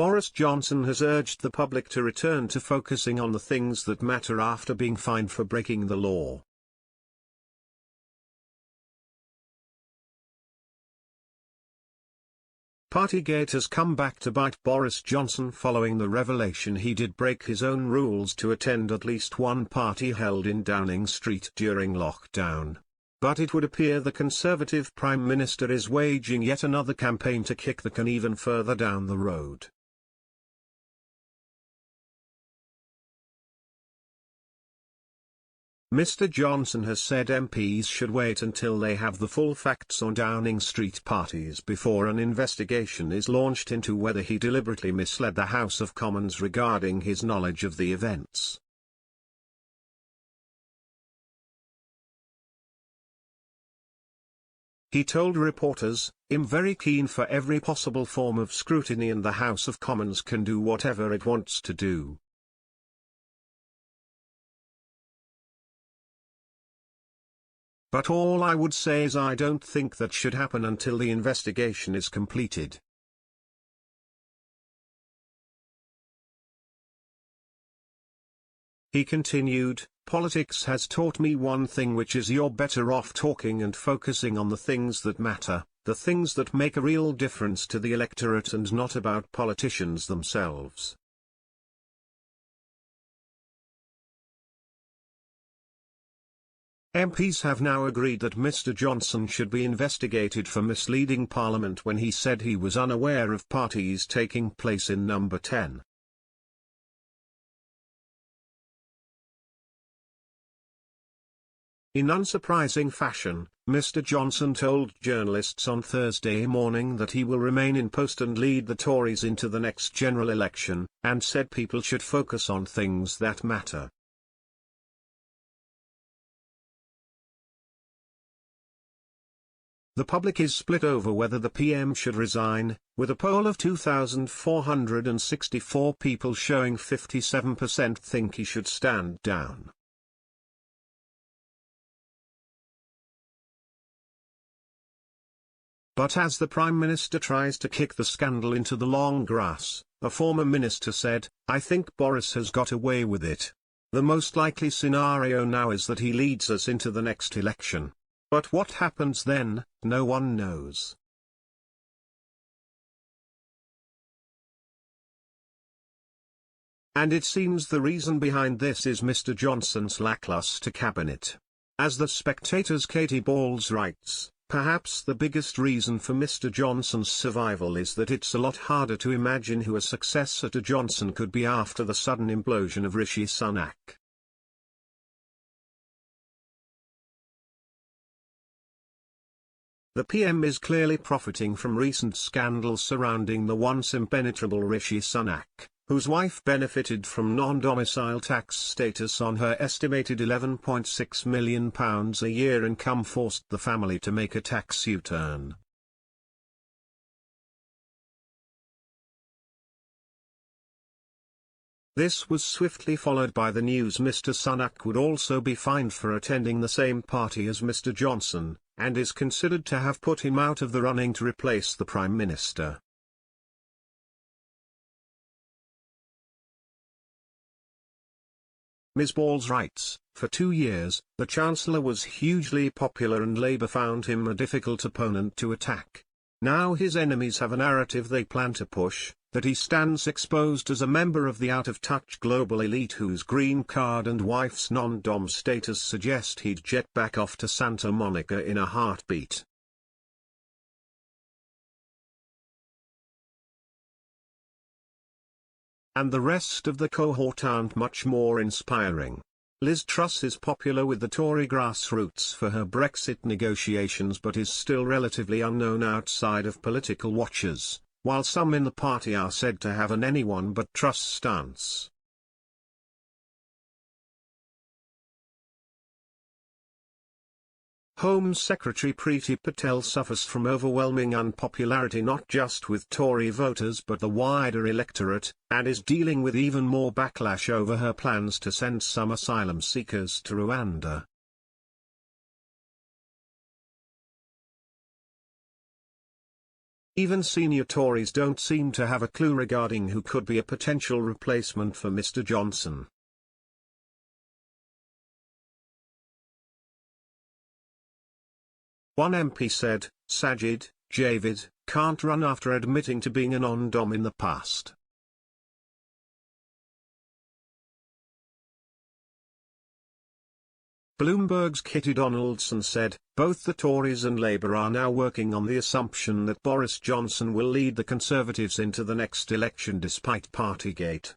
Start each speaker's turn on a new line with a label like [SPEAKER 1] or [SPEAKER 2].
[SPEAKER 1] Boris Johnson has urged the public to return to focusing on the things that matter after being fined for breaking the law. Partygate has come back to bite Boris Johnson following the revelation he did break his own rules to attend at least one party held in Downing Street during lockdown. But it would appear the Conservative Prime Minister is waging yet another campaign to kick the can even further down the road. Mr. Johnson has said MPs should wait until they have the full facts on Downing Street parties before an investigation is launched into whether he deliberately misled the House of Commons regarding his knowledge of the events. He told reporters, "I'm very keen for every possible form of scrutiny and the House of Commons can do whatever it wants to do." But all I would say is I don't think that should happen until the investigation is completed. He continued, "Politics has taught me one thing, which is you're better off talking and focusing on the things that matter, the things that make a real difference to the electorate and not about politicians themselves." MPs have now agreed that Mr. Johnson should be investigated for misleading Parliament when he said he was unaware of parties taking place in Number 10. In unsurprising fashion, Mr. Johnson told journalists on Thursday morning that he will remain in post and lead the Tories into the next general election, and said people should focus on things that matter. The public is split over whether the PM should resign, with a poll of 2,464 people showing 57% think he should stand down. But as the Prime Minister tries to kick the scandal into the long grass, a former minister said, "I think Boris has got away with it. The most likely scenario now is that he leads us into the next election. But what happens then, no one knows." And it seems the reason behind this is Mr. Johnson's lackluster cabinet. As The Spectator's Katie Balls writes, perhaps the biggest reason for Mr. Johnson's survival is that it's a lot harder to imagine who a successor to Johnson could be after the sudden implosion of Rishi Sunak. The PM is clearly profiting from recent scandals surrounding the once impenetrable Rishi Sunak, whose wife benefited from non-domicile tax status on her estimated £11.6 million a year income, forced the family to make a tax U-turn. This was swiftly followed by the news Mr. Sunak would also be fined for attending the same party as Mr. Johnson, and is considered to have put him out of the running to replace the Prime Minister. Ms. Balls writes, "For 2 years, the Chancellor was hugely popular and Labour found him a difficult opponent to attack. Now his enemies have a narrative they plan to push, that he stands exposed as a member of the out-of-touch global elite whose green card and wife's non-dom status suggest he'd jet back off to Santa Monica in a heartbeat." And the rest of the cohort aren't much more inspiring. Liz Truss is popular with the Tory grassroots for her Brexit negotiations but is still relatively unknown outside of political watchers, while some in the party are said to have an anyone but Truss stance. Home Secretary Priti Patel suffers from overwhelming unpopularity not just with Tory voters but the wider electorate, and is dealing with even more backlash over her plans to send some asylum seekers to Rwanda. Even senior Tories don't seem to have a clue regarding who could be a potential replacement for Mr. Johnson. One MP said, c0uld, can't run after admitting to being a non-dom in the past. Bloomberg's Kitty Donaldson said, both the Tories and Labour are now working on the assumption that Boris Johnson will lead the Conservatives into the next election despite Partygate.